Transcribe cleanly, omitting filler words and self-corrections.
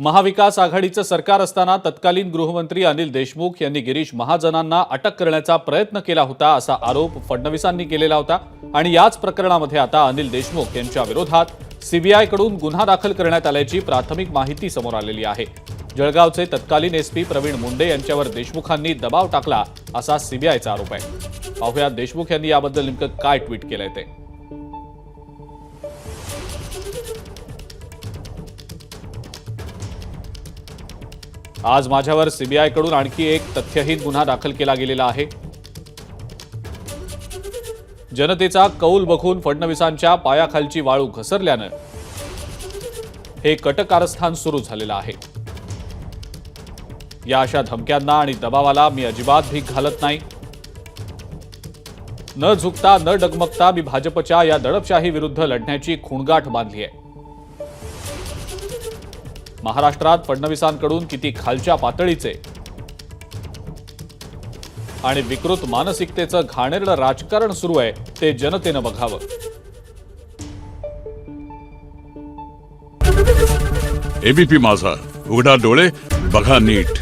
महाविकास आघाडीचं सरकार असताना तत्कालीन गृहमंत्री अनिल देशमुख यांनी गिरीश महाजनांना अटक करण्याचा प्रयत्न केला होता असा आरोप फडणवीसांनी केलेला होता आणि याच प्रकरणामध्ये आता अनिल देशमुख यांच्या विरोधात सीबीआयकडून गुन्हा दाखल करण्यात आल्याची प्राथमिक माहिती समोर आलेली आहे। जळगावचे तत्कालीन एसपी प्रवीण मुंडे यांच्यावर देशमुखांनी दबाव टाकला असा सीबीआयचा आरोप आहे। पाहूया देशमुख यांनी याबद्दल नेमकं काय ट्विट केलंय ते। आज माझ्यावर सीबीआयकडून आणखी एक तथ्यहीन गुन्हा दाखल केला गेलेला आहे। जनतेचा कौल बघून फडणवीसांच्या पायाखालची वाळू घसरल्यानं हे कटकारस्थान सुरू झालेलं आहे। या अशा धमक्यांना आणि दबावाला मी अजिबात भीक घालत नाही। न झुकता न डगमगता मी भाजपच्या या दडपशाही विरुद्ध लढण्याची खुणगाठ बांधली आहे। महाराष्ट्रात फडणवीसांकडून किती खालच्या पातळीचे आणि विकृत मानसिकतेचं घाणेरडं राजकारण सुरू आहे ते जनतेनं बघावं। एबीपी माझा, उघडा डोळे बघा नीट।